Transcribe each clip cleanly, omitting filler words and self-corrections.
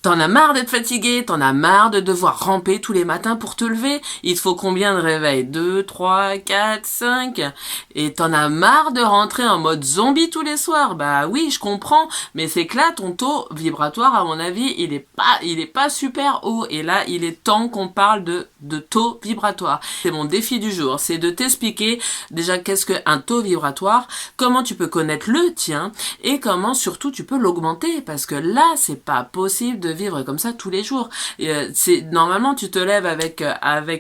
T'en as marre d'être fatigué, t'en as marre de devoir ramper tous les matins pour te lever. Il te faut combien de réveils? 2, 3, 4, 5. Et t'en as marre de rentrer en mode zombie tous les soirs. Bah oui, je comprends, mais c'est que là, ton taux vibratoire, à mon avis, il est pas super haut. Et là, il est temps qu'on parle de taux vibratoire. C'est mon défi du jour, c'est de t'expliquer déjà qu'est-ce qu'un taux vibratoire, comment tu peux connaître le tien, et comment surtout tu peux l'augmenter, parce que là, c'est pas possible de vivre comme ça tous les jours. C'est normalement tu te lèves avec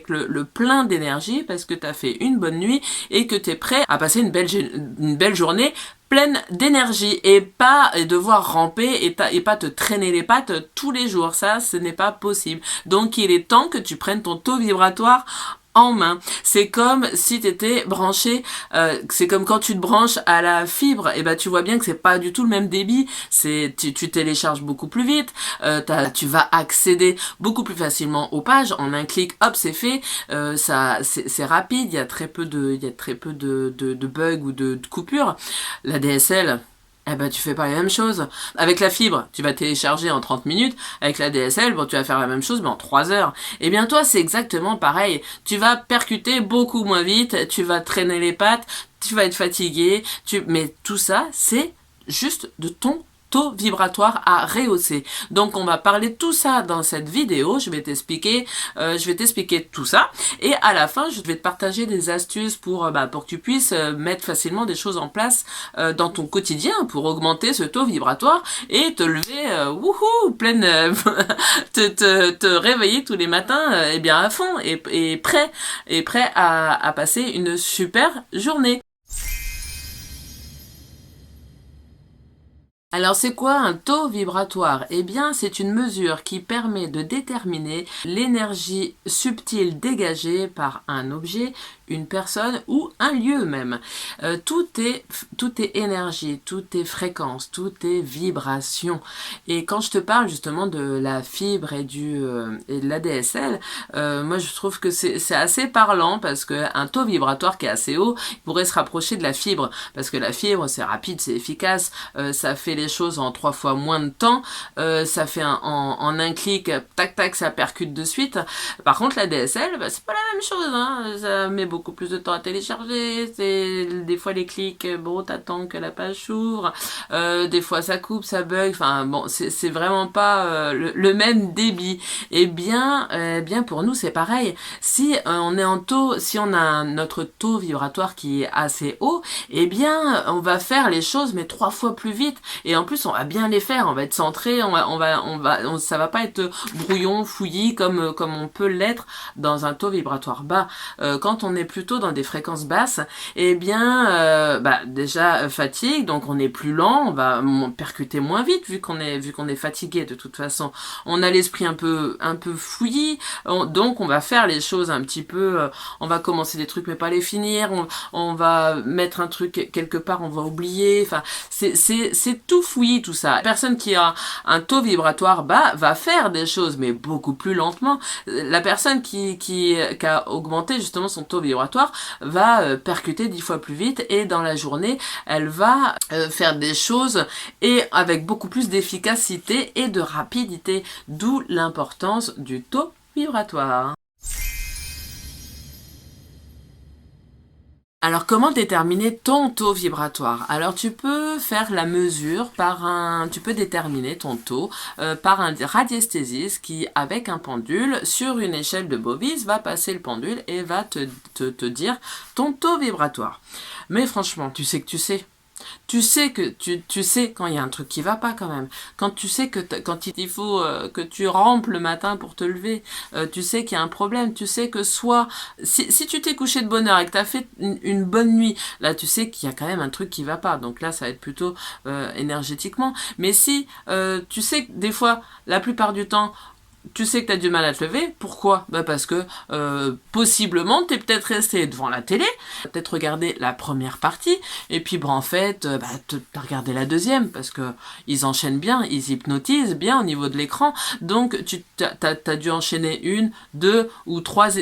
le plein d'énergie parce que tu as fait une bonne nuit et que tu es prêt à passer une belle journée pleine d'énergie et pas devoir ramper et pas te traîner les pattes tous les jours. Ça, ce n'est pas possible. Donc il est temps que tu prennes ton taux vibratoire en main. C'est comme si tu étais branché, c'est comme quand tu te branches à la fibre, et ben tu vois bien que c'est pas du tout le même débit. Tu télécharges beaucoup plus vite, tu vas accéder beaucoup plus facilement aux pages en un clic, hop, c'est fait. C'est rapide, il y a très peu de bugs ou de coupures. La DSL, eh ben, tu fais pas la même chose. Avec la fibre, tu vas télécharger en 30 minutes. Avec la DSL, bon, tu vas faire la même chose, mais en 3 heures. Eh bien, toi, c'est exactement pareil. Tu vas percuter beaucoup moins vite, tu vas traîner les pattes, tu vas être fatigué, mais tout ça, c'est juste de ton taux vibratoire à rehausser. Donc on va parler de tout ça dans cette vidéo, je vais t'expliquer tout ça et à la fin je vais te partager des astuces pour que tu puisses mettre facilement des choses en place dans ton quotidien pour augmenter ce taux vibratoire et te lever wouhou pleine te réveiller tous les matins et bien à fond et prêt à passer une super journée. Alors c'est quoi un taux vibratoire? Eh bien c'est une mesure qui permet de déterminer l'énergie subtile dégagée par un objet, une personne ou un lieu même. Tout est énergie, tout est fréquence, tout est vibration. Et quand je te parle justement de la fibre et de la DSL, moi je trouve que c'est assez parlant parce qu'un taux vibratoire qui est assez haut, il pourrait se rapprocher de la fibre parce que la fibre c'est rapide, c'est efficace, ça fait les choses en 3 fois moins de temps, ça fait en un clic, tac tac, ça percute de suite. Par contre la DSL, bah, c'est pas la même chose, hein. Ça met beaucoup plus de temps à télécharger, des fois les clics, bon t'attends que la page s'ouvre, des fois ça coupe, ça bug, enfin bon c'est vraiment pas le même débit. Et bien pour nous c'est pareil, si on est en taux, si on a notre taux vibratoire qui est assez haut, eh bien on va faire les choses mais 3 fois plus vite et en plus on va bien les faire, on va être centré, ça va pas être brouillon, fouillis comme on peut l'être dans un taux vibratoire bas. Quand on est plutôt dans des fréquences basses, eh bien déjà fatigue, donc on est plus lent, on va percuter moins vite vu qu'on est fatigué de toute façon. On a l'esprit un peu fouillis, donc on va faire les choses un petit peu, on va commencer des trucs mais pas les finir, on va mettre un truc quelque part, on va oublier, enfin c'est tout fouillis tout ça. La personne qui a un taux vibratoire bas va faire des choses mais beaucoup plus lentement. La personne qui a augmenté justement son taux vibratoire va percuter 10 fois plus vite et dans la journée elle va faire des choses et avec beaucoup plus d'efficacité et de rapidité, d'où l'importance du taux vibratoire. Alors comment déterminer ton taux vibratoire? Alors tu peux faire la mesure tu peux déterminer ton taux par un radiesthésiste qui avec un pendule sur une échelle de Bovise va passer le pendule et va te dire ton taux vibratoire. Mais franchement, tu sais que tu sais. Tu sais quand il y a un truc qui va pas quand même. Quand tu sais quand il faut que tu rampes le matin pour te lever, tu sais qu'il y a un problème. Tu sais que soit si tu t'es couché de bonne heure et que tu as fait une bonne nuit, là tu sais qu'il y a quand même un truc qui va pas. Donc là ça va être plutôt énergétiquement. Mais si tu sais que des fois, la plupart du temps, tu sais que tu as du mal à te lever. Pourquoi? Parce que possiblement tu es peut-être resté devant la télé, peut-être regardé la première partie, et puis en fait, tu as regardé la deuxième, parce que ils enchaînent bien, ils hypnotisent bien au niveau de l'écran, donc tu as dû enchaîner une, deux ou trois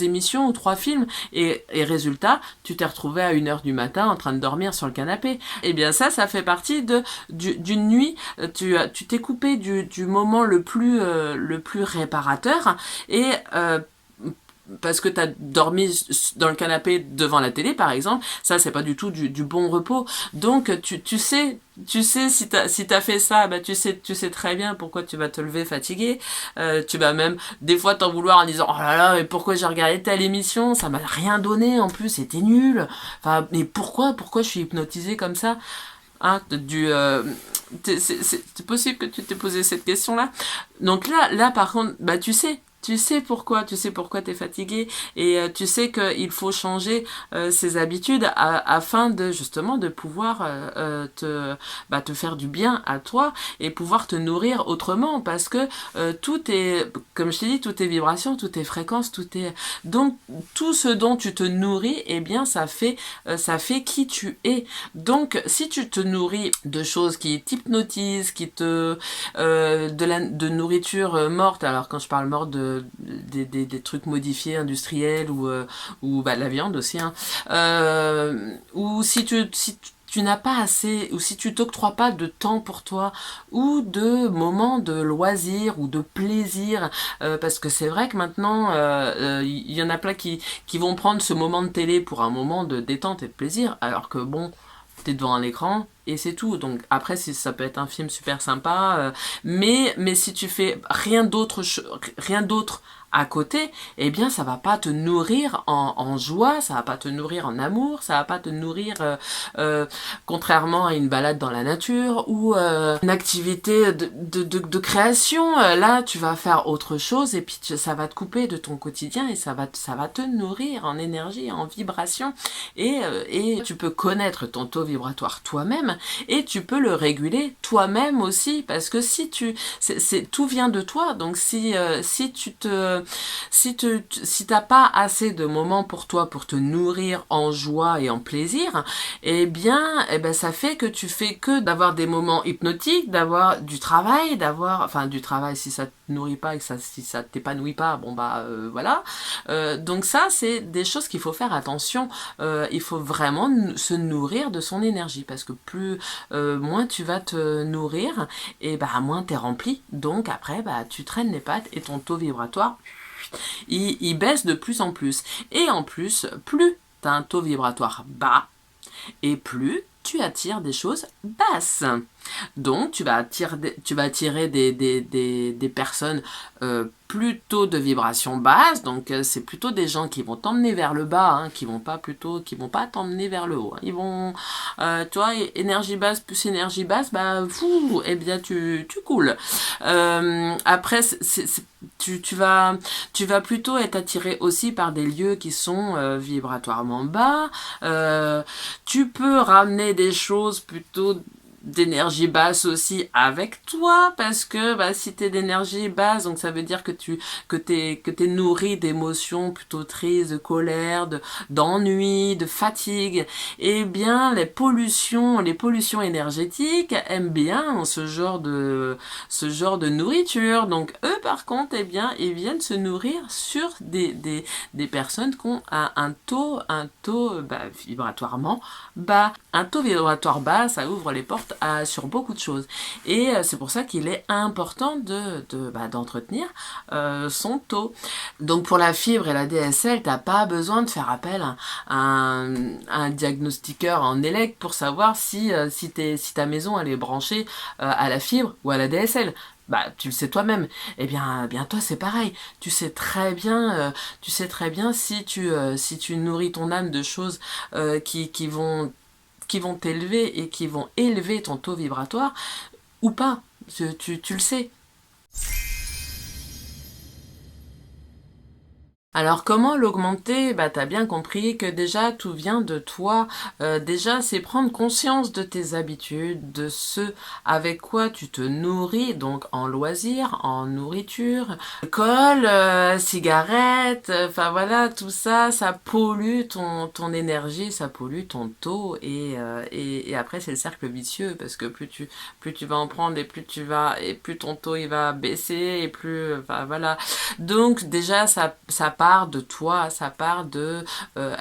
émissions ou trois films, et résultat, tu t'es retrouvé à 1h du matin en train de dormir sur le canapé. Et bien ça fait partie d'une nuit, tu t'es coupé du moment le plus réparateur, et parce que tu as dormi dans le canapé devant la télé par exemple, ça c'est pas du tout du bon repos. Donc tu sais si t'as fait ça, tu sais très bien pourquoi tu vas te lever fatigué. Tu vas même des fois t'en vouloir en disant oh là là, mais pourquoi j'ai regardé telle émission, ça m'a rien donné, en plus c'était nul. Enfin, mais pourquoi je suis hypnotisé comme ça? Hein, c'est possible que tu t'es posé cette question-là. Donc là par contre, tu sais pourquoi t'es fatigué, et tu sais qu'il faut changer ses habitudes afin de justement de pouvoir te faire du bien à toi et pouvoir te nourrir autrement, parce que tout est, comme je t'ai dit, tout est vibration, tout est fréquence, donc tout ce dont tu te nourris, eh bien ça fait qui tu es. Donc si tu te nourris de choses qui t'hypnotisent, qui te de nourriture morte, alors quand je parle morte, des trucs modifiés industriels, ou la viande aussi, hein. Ou si tu n'as pas assez, ou si tu t'octroies pas de temps pour toi, ou de moments de loisir ou de plaisir, parce que c'est vrai que maintenant il y en a plein qui vont prendre ce moment de télé pour un moment de détente et de plaisir, alors que bon, t'es devant un écran et c'est tout. Donc après, ça peut être un film super sympa, mais si tu fais rien d'autre à côté, eh bien ça va pas te nourrir en joie, ça va pas te nourrir en amour, ça va pas te nourrir contrairement à une balade dans la nature, ou une activité de création. Là tu vas faire autre chose, et puis ça va te couper de ton quotidien, et ça va te nourrir en énergie, en vibration, et tu peux connaître ton taux vibratoire toi-même, et tu peux le réguler toi-même aussi, parce que si tout vient de toi. Donc si t'as pas assez de moments pour toi pour te nourrir en joie et en plaisir, eh bien ça fait que tu fais que d'avoir des moments hypnotiques, d'avoir du travail, du travail si ça te nourrit pas, et si ça t'épanouit pas, voilà. Donc ça, c'est des choses qu'il faut faire attention. Il faut vraiment se nourrir de son énergie, parce que moins tu vas te nourrir, et moins t'es rempli. Donc après, tu traînes les pattes, et ton taux vibratoire il baisse de plus en plus. Et en plus, plus tu as un taux vibratoire bas, et plus tu attires des choses basses. Donc tu vas attirer des personnes plutôt de vibration basse. Donc c'est plutôt des gens qui vont t'emmener vers le bas, hein, qui vont pas t'emmener vers le haut, hein. Ils vont, tu vois, énergie basse plus énergie basse, eh bien tu coules. Après tu vas plutôt être attiré aussi par des lieux qui sont vibratoirement bas. Tu peux ramener des choses plutôt d'énergie basse aussi avec toi, parce que si t'es d'énergie basse, donc ça veut dire que t'es nourri d'émotions plutôt tristes, de colère, d'ennui, de fatigue. Et bien les pollutions énergétiques aiment bien ce genre de nourriture. Donc eux par contre, eh bien ils viennent se nourrir sur des personnes qui ont un taux vibratoirement bas. Un taux vibratoire bas, ça ouvre les portes sur beaucoup de choses, et c'est pour ça qu'il est important d'entretenir son taux. Donc pour la fibre et la DSL, t'as pas besoin de faire appel à un diagnostiqueur en élect pour savoir si ta maison elle est branchée à la fibre ou à la DSL. Tu le sais toi-même. Eh bien toi c'est pareil. Tu sais très bien si tu nourris ton âme de choses qui vont t'élever et qui vont élever ton taux vibratoire ou pas. Tu le sais. Alors comment l'augmenter? Bah t'as bien compris que déjà tout vient de toi. Déjà c'est prendre conscience de tes habitudes, de ce avec quoi tu te nourris, donc en loisirs, en nourriture, alcool, cigarettes, enfin voilà, tout ça, ça pollue ton énergie, ça pollue ton taux et après c'est le cercle vicieux parce que plus tu vas en prendre et plus ton taux il va baisser et plus enfin voilà. Donc déjà ça part de toi, ça part de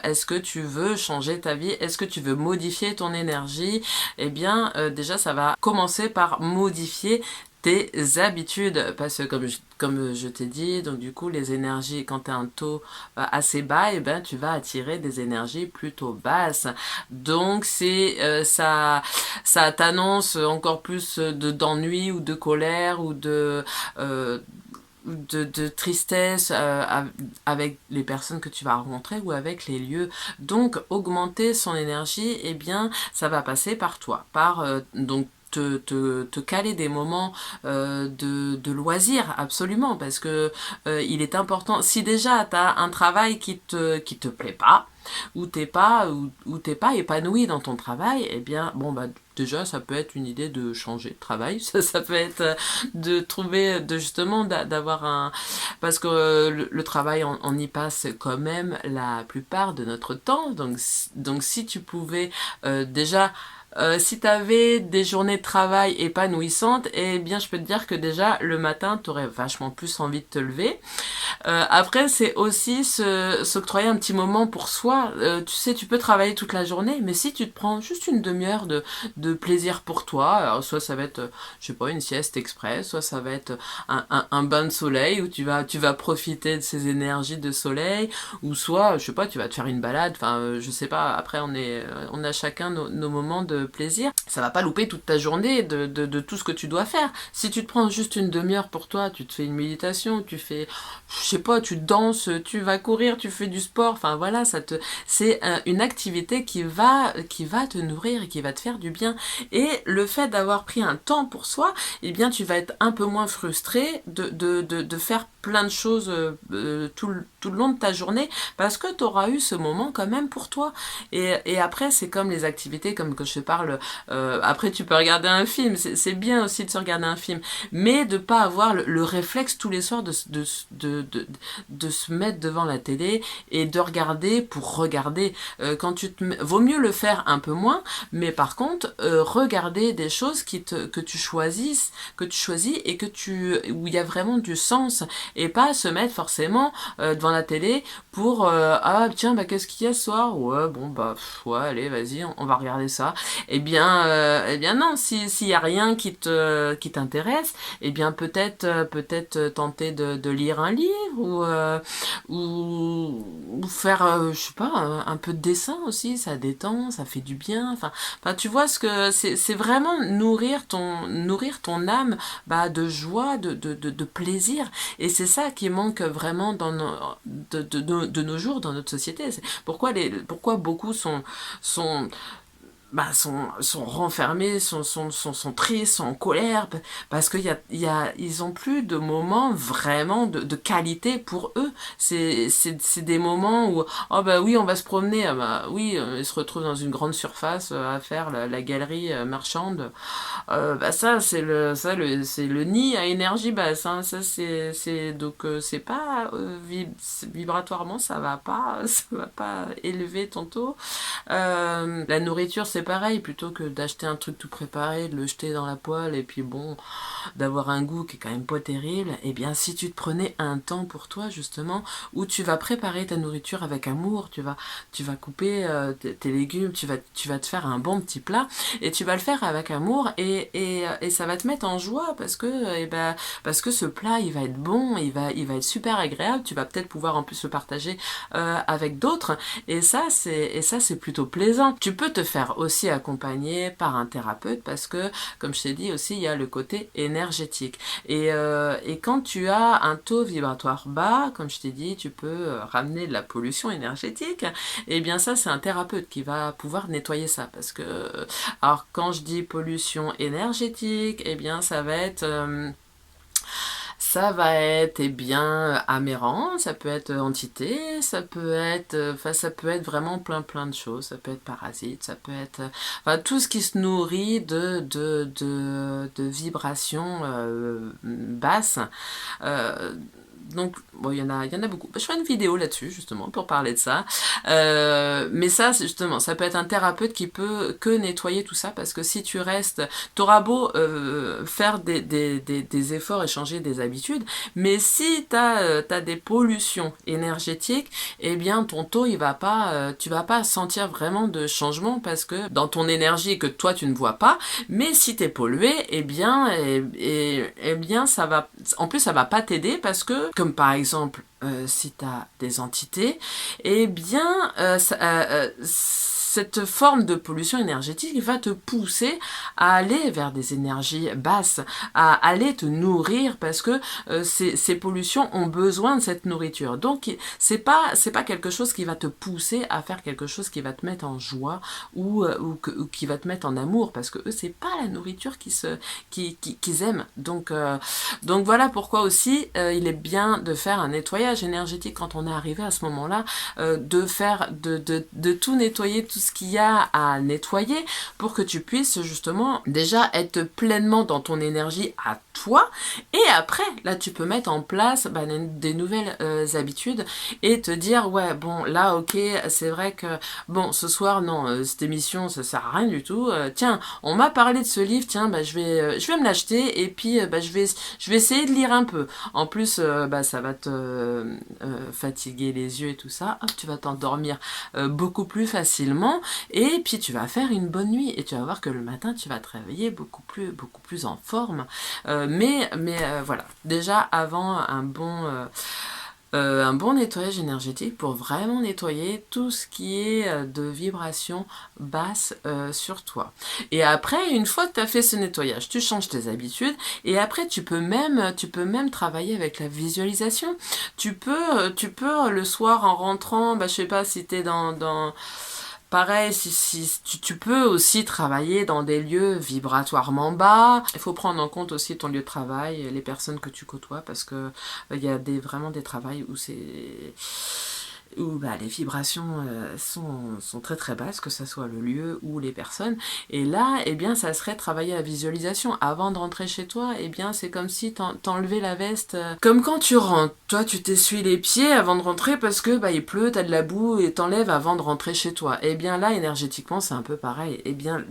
est-ce que tu veux changer ta vie, est-ce que tu veux modifier ton énergie. Eh bien déjà ça va commencer par modifier tes habitudes parce que comme je t'ai dit, donc du coup les énergies quand tu as un taux assez bas, et ben tu vas attirer des énergies plutôt basses. Donc c'est ça t'annonce encore plus d'ennui ou de colère ou de tristesse avec les personnes que tu vas rencontrer ou avec les lieux. Donc augmenter son énergie, eh bien ça va passer par toi, par donc te caler des moments de loisirs, absolument, parce que il est important, si déjà tu as un travail qui te plaît pas, ou t'es pas épanoui dans ton travail, eh bien bon bah déjà ça peut être une idée de changer de travail, ça peut être de trouver de justement d'avoir un parce que le travail on y passe quand même la plupart de notre temps, donc si tu pouvais déjà si tu avais des journées de travail épanouissantes, eh bien je peux te dire que déjà le matin tu aurais vachement plus envie de te lever. Après, c'est aussi s'octroyer un petit moment pour soi. Tu sais, tu peux travailler toute la journée, mais si tu te prends juste une demi-heure de plaisir pour toi, alors soit ça va être, je sais pas, une sieste express, soit ça va être un bain de soleil où tu vas profiter de ces énergies de soleil, ou soit, je sais pas, tu vas te faire une balade. Enfin, je sais pas. Après, on a chacun nos moments de plaisir. Ça va pas louper toute ta journée de tout ce que tu dois faire. Si tu te prends juste une demi-heure pour toi, tu te fais une méditation, tu fais je sais pas, tu danses, tu vas courir, tu fais du sport, enfin voilà, c'est une activité qui va te nourrir et qui va te faire du bien. Et le fait d'avoir pris un temps pour soi, eh bien tu vas être un peu moins frustré de faire plein de choses tout le long de ta journée parce que tu auras eu ce moment quand même pour toi. Et après, c'est comme les activités, comme que je te parle, après tu peux regarder un film, c'est bien aussi de se regarder un film, mais de pas avoir le réflexe tous les soirs de se mettre devant la télé et de regarder pour regarder. Vaut mieux le faire un peu moins, mais par contre, regarder des choses que tu choisis et où il y a vraiment du sens et pas se mettre forcément devant la télé pour ah tiens bah qu'est-ce qu'il y a ce soir, ouais bon bah ouais allez vas-y on va regarder ça. Eh bien non, s'il y a rien qui t'intéresse, eh bien peut-être tenter de lire un livre ou faire je sais pas un peu de dessin aussi, ça détend, ça fait du bien. Enfin tu vois ce que c'est vraiment nourrir ton âme bah de joie, de plaisir, et c'est ça qui manque vraiment de nos jours dans notre société. C'est pourquoi beaucoup sont sont renfermés, sont tristes, sont en colère, parce ils ont plus de moments vraiment de qualité pour eux. C'est des moments où, oh bah oui, on va se promener, ah bah oui, ils se retrouvent dans une grande surface à faire la galerie marchande. Bah c'est le nid à énergie basse, hein. Ça donc c'est pas vibratoirement ça va pas élever ton taux. La nourriture c'est pareil, plutôt que d'acheter un truc tout préparé, de le jeter dans la poêle et puis bon, d'avoir un goût qui est quand même pas terrible, et bien si tu te prenais un temps pour toi justement, où tu vas préparer ta nourriture avec amour, tu vas couper tes légumes, tu vas te faire un bon petit plat, et tu vas le faire avec amour, et ça va te mettre en joie parce que ce plat il va être bon, il va être super agréable, tu vas peut-être pouvoir en plus le partager avec d'autres, et ça c'est plutôt plaisant. Tu peux te faire aussi accompagner par un thérapeute parce que, comme je t'ai dit aussi, il y a le côté énergétique. Et quand tu as un taux vibratoire bas, comme je t'ai dit, tu peux ramener de la pollution énergétique. Et bien ça, c'est un thérapeute qui va pouvoir nettoyer ça. Parce que, alors quand je dis pollution énergétique, eh bien ça va être ça va être aberrant, ça peut être entité, ça peut être vraiment plein de choses, ça peut être parasite, ça peut être tout ce qui se nourrit de vibrations basses. Donc, bon, il y en a beaucoup. Je ferai une vidéo là-dessus, justement, pour parler de ça. Mais ça, justement, ça peut être un thérapeute qui peut que nettoyer tout ça, parce que si tu restes, t'auras beau faire des efforts et changer des habitudes, mais si t'as des pollutions énergétiques, eh bien, ton taux, tu vas pas sentir vraiment de changement, parce que dans ton énergie que toi, tu ne vois pas, mais si t'es pollué, eh bien, ça va, en plus, ça va pas t'aider, parce que comme par exemple, si tu as des entités, eh bien, cette forme de pollution énergétique va te pousser à aller vers des énergies basses, à aller te nourrir, parce que ces pollutions ont besoin de cette nourriture. Donc, c'est pas quelque chose qui va te pousser à faire quelque chose qui va te mettre en joie ou qui va te mettre en amour, parce que eux, c'est pas la nourriture qu'ils aiment. Donc voilà pourquoi aussi il est bien de faire un nettoyage énergétique quand on est arrivé à ce moment-là, de tout nettoyer, tout ce qu'il y a à nettoyer, pour que tu puisses justement déjà être pleinement dans ton énergie à toi, et après là tu peux mettre en place des nouvelles habitudes et te dire ouais bon là ok c'est vrai que bon ce soir non cette émission ça sert à rien du tout, tiens on m'a parlé de ce livre, tiens je vais me l'acheter et puis je vais essayer de lire un peu. En plus ça va te fatiguer les yeux et tout ça, hop tu vas t'endormir beaucoup plus facilement, et puis tu vas faire une bonne nuit et tu vas voir que le matin tu vas te réveiller beaucoup plus en forme. Mais voilà, déjà avant un bon nettoyage énergétique pour vraiment nettoyer tout ce qui est de vibrations basses sur toi. Et après, une fois que tu as fait ce nettoyage, tu changes tes habitudes, et après tu peux même travailler avec la visualisation. Tu peux le soir en rentrant, je sais pas si tu es dans pareil, si tu peux aussi travailler dans des lieux vibratoirement bas. Il faut prendre en compte aussi ton lieu de travail, les personnes que tu côtoies, parce que il y a vraiment des travails où les vibrations sont très basses, que ce soit le lieu ou les personnes. Et là, eh bien, ça serait travailler la visualisation. Avant de rentrer chez toi, eh bien, c'est comme si t'enlevais la veste. Comme quand tu rentres. Toi, tu t'essuies les pieds avant de rentrer parce que il pleut, t'as de la boue et t'enlèves avant de rentrer chez toi. Eh bien, là, énergétiquement, c'est un peu pareil. Eh bien,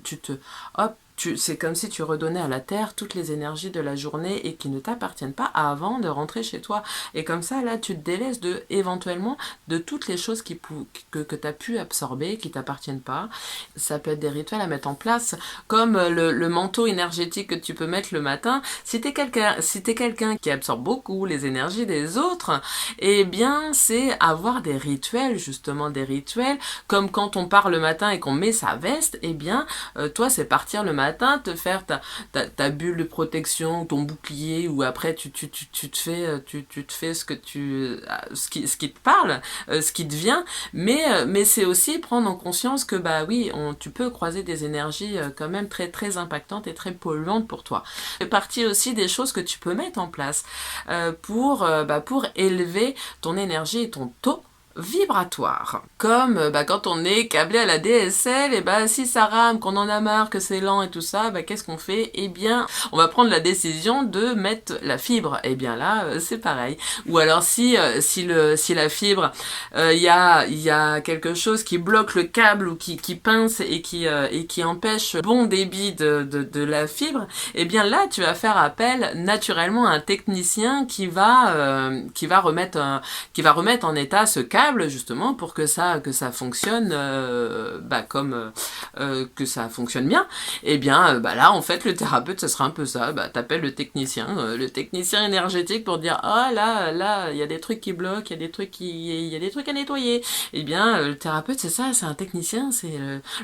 c'est comme si tu redonnais à la terre toutes les énergies de la journée et qui ne t'appartiennent pas avant de rentrer chez toi. Et comme ça, là, tu te délaisses éventuellement de toutes les choses que tu as pu absorber, qui t'appartiennent pas. Ça peut être des rituels à mettre en place, comme le manteau énergétique que tu peux mettre le matin. Si t'es quelqu'un qui absorbe beaucoup les énergies des autres, eh bien, c'est avoir des rituels, justement des rituels, comme quand on part le matin et qu'on met sa veste, eh bien, toi, c'est partir le matin, te faire ta bulle de protection, ton bouclier, ou après tu te fais ce qui te parle, ce qui te vient, mais c'est aussi prendre en conscience que oui, tu peux croiser des énergies quand même très impactantes et très polluantes pour toi. C'est partie aussi des choses que tu peux mettre en place pour élever ton énergie et ton taux vibratoire. Comme quand on est câblé à la DSL, et si ça rame, qu'on en a marre, que c'est lent et tout ça, qu'est-ce qu'on fait? Eh bien, on va prendre la décision de mettre la fibre. Eh bien là, c'est pareil. Ou alors si la fibre, il y a quelque chose qui bloque le câble ou qui pince et qui empêche le bon débit de la fibre, eh bien là, tu vas faire appel naturellement à un technicien qui va remettre en état ce câble, justement pour que ça fonctionne que ça fonctionne bien. Et bien là en fait le thérapeute ce sera un peu ça, t'appelles le technicien énergétique pour dire là il y a des trucs qui bloquent, il y a des trucs à nettoyer. Et bien le thérapeute c'est ça, c'est un technicien, c'est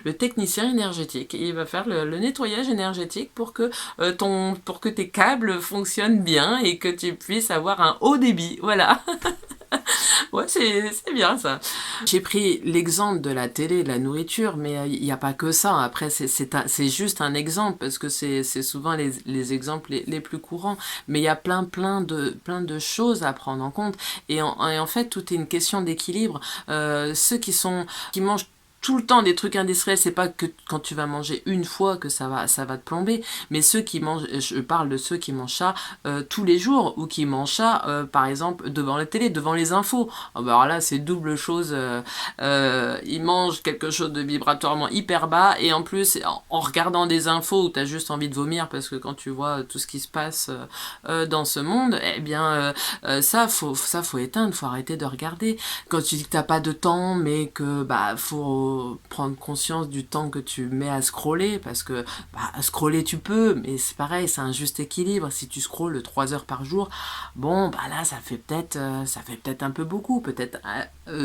le technicien énergétique, et il va faire le nettoyage énergétique pour que tes câbles fonctionnent bien et que tu puisses avoir un haut débit, voilà. Ouais, c'est bien ça. J'ai pris l'exemple de la télé, de la nourriture, mais il n'y a pas que ça. Après, c'est juste un exemple, parce que c'est souvent les exemples les plus courants. Mais il y a plein de choses à prendre en compte. Et en fait, tout est une question d'équilibre. Ceux qui mangent tout le temps des trucs industriels, c'est pas que quand tu vas manger une fois que ça va te plomber, mais ceux qui mangent, je parle de ceux qui mangent ça tous les jours, ou qui mangent ça, par exemple, devant la télé, devant les infos. Oh, bah alors là, c'est double chose. Ils mangent quelque chose de vibratoirement hyper bas, et en plus, en regardant des infos où t'as juste envie de vomir, parce que quand tu vois tout ce qui se passe dans ce monde, eh bien, ça faut éteindre, faut arrêter de regarder. Quand tu dis que t'as pas de temps, mais que bah faut prendre conscience du temps que tu mets à scroller, parce que bah, scroller tu peux, mais c'est pareil, c'est un juste équilibre. Si tu scrolles 3 heures par jour, bon bah là ça fait peut-être un peu beaucoup, peut-être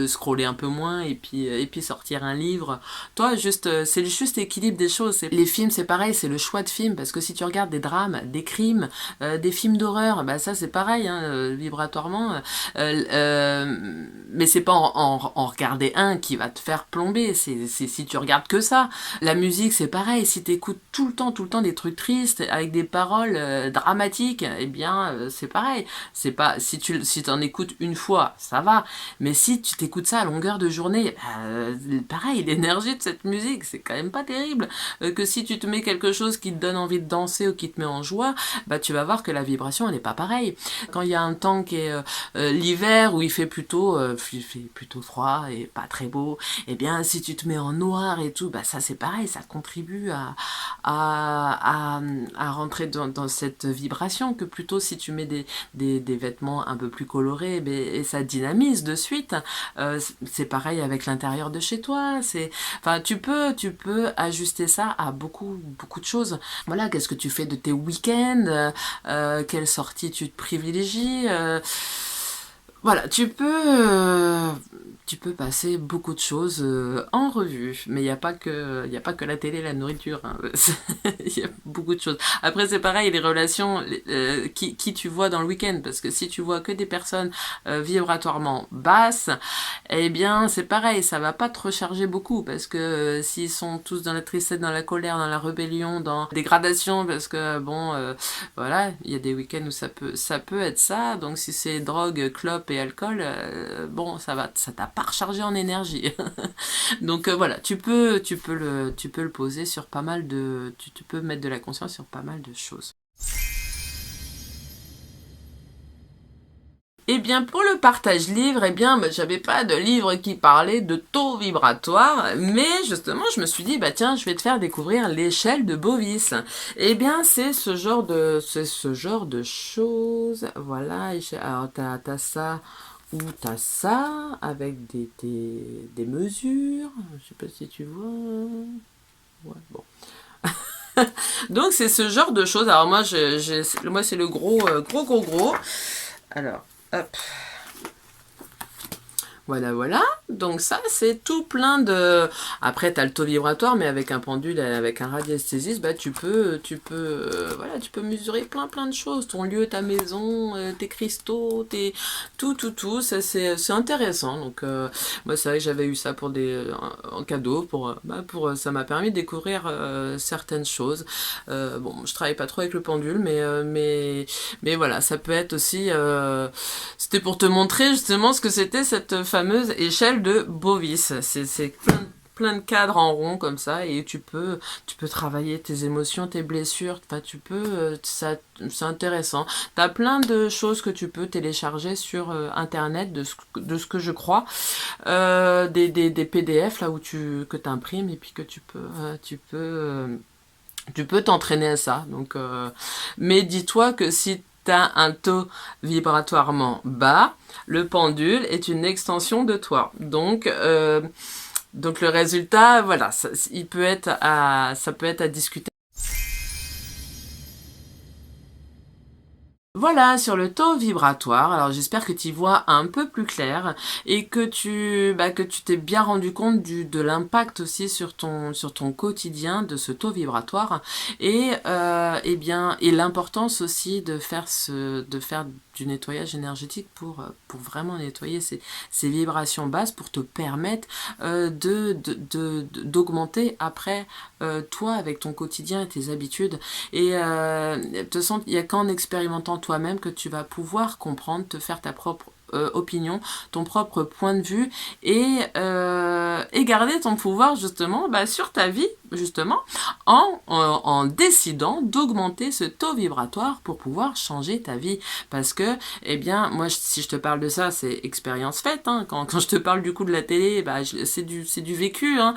scroller un peu moins, et puis sortir un livre. Toi, juste c'est le juste équilibre des choses. Les films, c'est pareil, c'est le choix de films, parce que si tu regardes des drames, des crimes, des films d'horreur, bah ça c'est pareil, hein, vibratoirement, mais c'est pas en regarder un qui va te faire plomber, c'est si tu regardes que ça. La musique, c'est pareil, si tu écoutes tout le temps des trucs tristes avec des paroles dramatiques, eh bien c'est pareil. C'est pas si t'en écoutes une fois, ça va, mais si tu t'écoutes ça à longueur de journée, pareil, l'énergie de cette musique, c'est quand même pas terrible. Que si tu te mets quelque chose qui te donne envie de danser ou qui te met en joie, bah tu vas voir que la vibration elle est pas pareille. Quand il y a un temps qui est l'hiver, où il fait plutôt froid et pas très beau, eh bien si tu te mets en noir et tout, bah ça c'est pareil, ça contribue à rentrer dans cette vibration, que plutôt si tu mets des vêtements un peu plus colorés, et ça dynamise de suite. C'est pareil avec l'intérieur de chez toi. Enfin, tu peux ajuster ça à beaucoup de choses. Voilà, qu'est-ce que tu fais de tes week-ends, quelle sortie tu te privilégies, voilà, tu peux passer beaucoup de choses en revue, mais il n'y a pas que la télé et la nourriture, hein. Il y a beaucoup de choses. Après, c'est pareil, les relations, qui tu vois dans le week-end, parce que si tu vois que des personnes vibratoirement basses, eh bien, c'est pareil, ça va pas te recharger beaucoup, parce que s'ils sont tous dans la tristesse, dans la colère, dans la rébellion, dans la dégradation, parce que bon, voilà, il y a des week-ends où ça peut être ça. Donc si c'est drogue, clope et alcool, bon, ça t'a pas rechargé en énergie. Donc voilà, tu peux le poser sur pas mal de, tu peux mettre de la conscience sur pas mal de choses. Eh bien, pour le partage livre, eh bien, j'avais pas de livre qui parlait de taux vibratoire, mais justement, je me suis dit, bah tiens, je vais te faire découvrir l'échelle de Bovis. Eh bien, c'est ce genre de choses. Voilà, alors t'as ça ou t'as ça avec des mesures. Je sais pas si tu vois. Ouais, bon. Donc c'est ce genre de choses. Alors moi, moi c'est le gros. Alors, hop. Voilà. Donc ça, c'est tout plein de... Après, t'as le taux vibratoire, mais avec un pendule, avec un radiesthésiste, bah tu peux mesurer plein de choses. Ton lieu, ta maison, tes cristaux, tout. Ça, c'est intéressant. Donc, moi, c'est vrai que j'avais eu ça en cadeau, ça m'a permis de découvrir certaines choses. Bon, je travaille pas trop avec le pendule, mais voilà, ça peut être aussi... c'était pour te montrer justement ce que c'était cette fameuse échelle de Bovis. C'est plein de cadres en rond comme ça, et tu peux travailler tes émotions, tes blessures. Enfin, c'est intéressant. T'as plein de choses que tu peux télécharger sur internet, de ce que je crois, des PDF là que t'imprimes, et puis que tu peux t'entraîner à ça. Donc, mais dis-toi que si t'as un taux vibratoirement bas, le pendule est une extension de toi. Donc le résultat, voilà, ça peut être à discuter. Voilà, sur le taux vibratoire. Alors j'espère que tu y vois un peu plus clair, et que tu t'es bien rendu compte de l'impact aussi sur ton quotidien de ce taux vibratoire, et l'importance aussi de faire du nettoyage énergétique pour vraiment nettoyer ces vibrations basses, pour te permettre d'augmenter après toi avec ton quotidien et tes habitudes. Et de toute façon, il n'y a qu'en expérimentant toi-même que tu vas pouvoir comprendre, te faire ta propre opinion, ton propre point de vue et garder ton pouvoir justement sur ta vie justement en décidant d'augmenter ce taux vibratoire pour pouvoir changer ta vie. Parce que eh bien moi si je te parle de ça, c'est expérience faite, hein. Quand je te parle du coup de la télé, c'est du vécu, hein.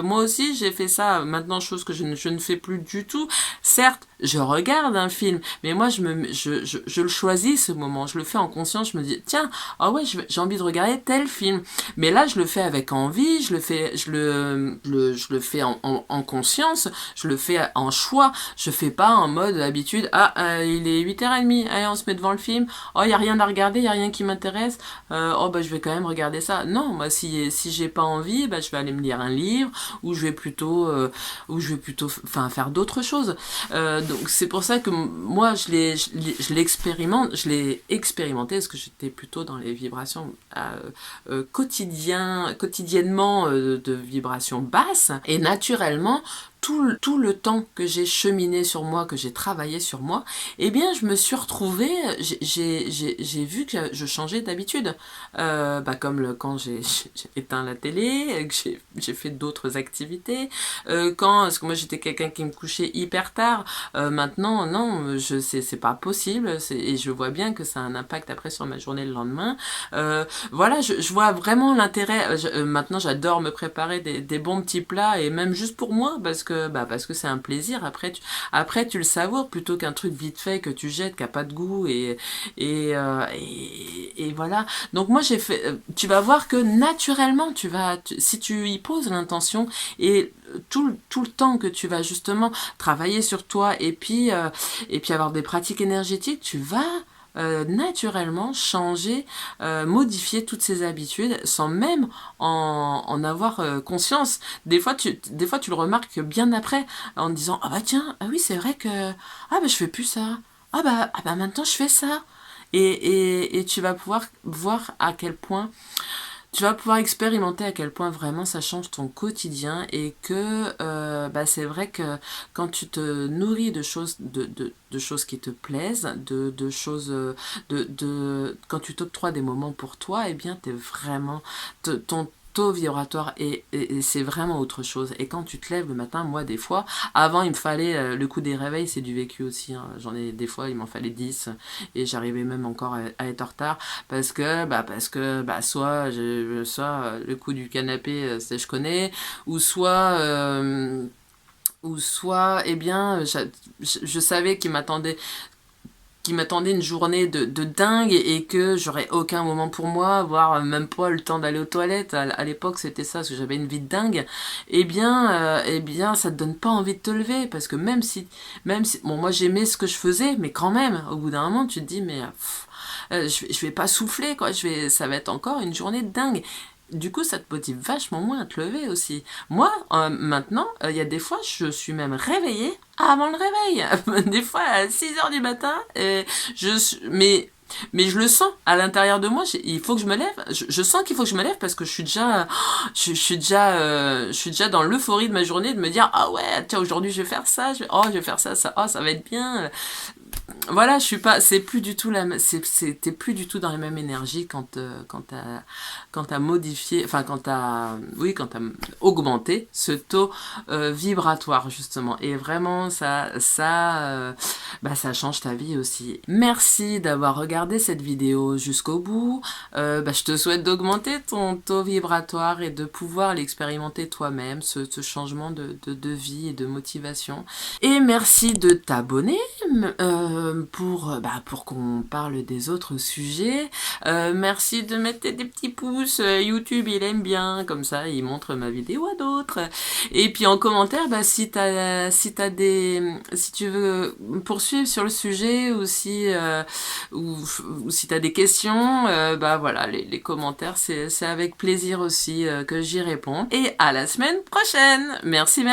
Moi aussi j'ai fait ça, maintenant chose que je ne fais plus du tout. Certes, je regarde un film, mais moi je le choisis ce moment, je le fais en conscience, je me dis tiens, ah ouais, j'ai envie de regarder tel film, mais là je le fais avec envie, je le fais en conscience, je le fais en choix, je fais pas en mode habitude, il est 8h30, allez on se met devant le film, oh il y a rien à regarder, il y a rien qui m'intéresse, je vais quand même regarder ça. Non, moi si j'ai pas envie, je vais aller me lire un livre, ou je vais plutôt faire d'autres choses. Donc c'est pour ça que moi je l'ai expérimenté parce que j'étais plutôt dans les vibrations quotidiennement de vibrations basses, et naturellement tout le temps que j'ai cheminé sur moi, que j'ai travaillé sur moi, eh bien je me suis retrouvée, j'ai vu que je changeais d'habitude, quand j'ai éteint la télé, que j'ai fait d'autres activités, parce que moi j'étais quelqu'un qui me couchait hyper tard, maintenant non, c'est pas possible, et je vois bien que ça a un impact après sur ma journée le lendemain. Voilà, je vois vraiment l'intérêt. Maintenant j'adore me préparer des bons petits plats, et même juste pour moi, parce que c'est un plaisir. Après tu le savoures plutôt qu'un truc vite fait que tu jettes, qui a pas de goût, et voilà. Donc moi j'ai fait, tu vas voir que naturellement si tu y poses l'intention, et tout le temps que tu vas justement travailler sur toi, et puis avoir des pratiques énergétiques, tu vas naturellement changer, modifier toutes ces habitudes sans même en avoir conscience. Des fois tu le remarques bien après, en te disant tiens, oui c'est vrai que je fais plus ça, maintenant je fais ça, et tu vas pouvoir voir à quel point tu vas pouvoir expérimenter à quel point vraiment ça change ton quotidien, et que c'est vrai que quand tu te nourris de choses qui te plaisent, de choses quand tu t'octroies des moments pour toi, eh bien t'es vraiment ton taux vibratoire, et c'est vraiment autre chose. Et quand tu te lèves le matin, moi des fois, avant il me fallait le coup des réveils, c'est du vécu aussi, hein. J'en ai des fois, il m'en fallait 10, et j'arrivais même encore à être en retard, parce que soit le coup du canapé, je connais, ou soit eh bien je savais qu'il m'attendait une journée de dingue, et que j'aurais aucun moment pour moi, voire même pas le temps d'aller aux toilettes. À l'époque c'était ça, parce que j'avais une vie de dingue. Eh bien ça te donne pas envie de te lever, parce que même si bon, moi j'aimais ce que je faisais, mais quand même au bout d'un moment tu te dis je vais pas souffler quoi, ça va être encore une journée de dingue. Du coup, ça te motive vachement moins à te lever aussi. Moi, maintenant, il y a des fois, je suis même réveillée avant le réveil. Des fois, à 6h du matin, mais je le sens à l'intérieur de moi, il faut que je me lève. Je sens qu'il faut que je me lève, parce que je suis déjà dans l'euphorie de ma journée, de me dire ouais, tiens, aujourd'hui je vais faire ça, je vais faire ça, ça va être bien. Voilà, c'est plus du tout t'es plus du tout dans la même énergie quand t'as modifié, quand t'as augmenté ce taux vibratoire justement, et vraiment ça change ta vie aussi. Merci d'avoir regardé cette vidéo jusqu'au bout. Je te souhaite d'augmenter ton taux vibratoire et de pouvoir l'expérimenter toi-même, ce changement de vie et de motivation. Et merci de t'abonner pour qu'on parle des autres sujets. Merci de mettre des petits pouces. YouTube il aime bien, comme ça il montre ma vidéo à d'autres. Et puis en commentaire, si tu veux poursuivre sur le sujet, ou si t'as des questions, voilà, les commentaires, c'est avec plaisir aussi que j'y réponds. Et à la semaine prochaine. Merci.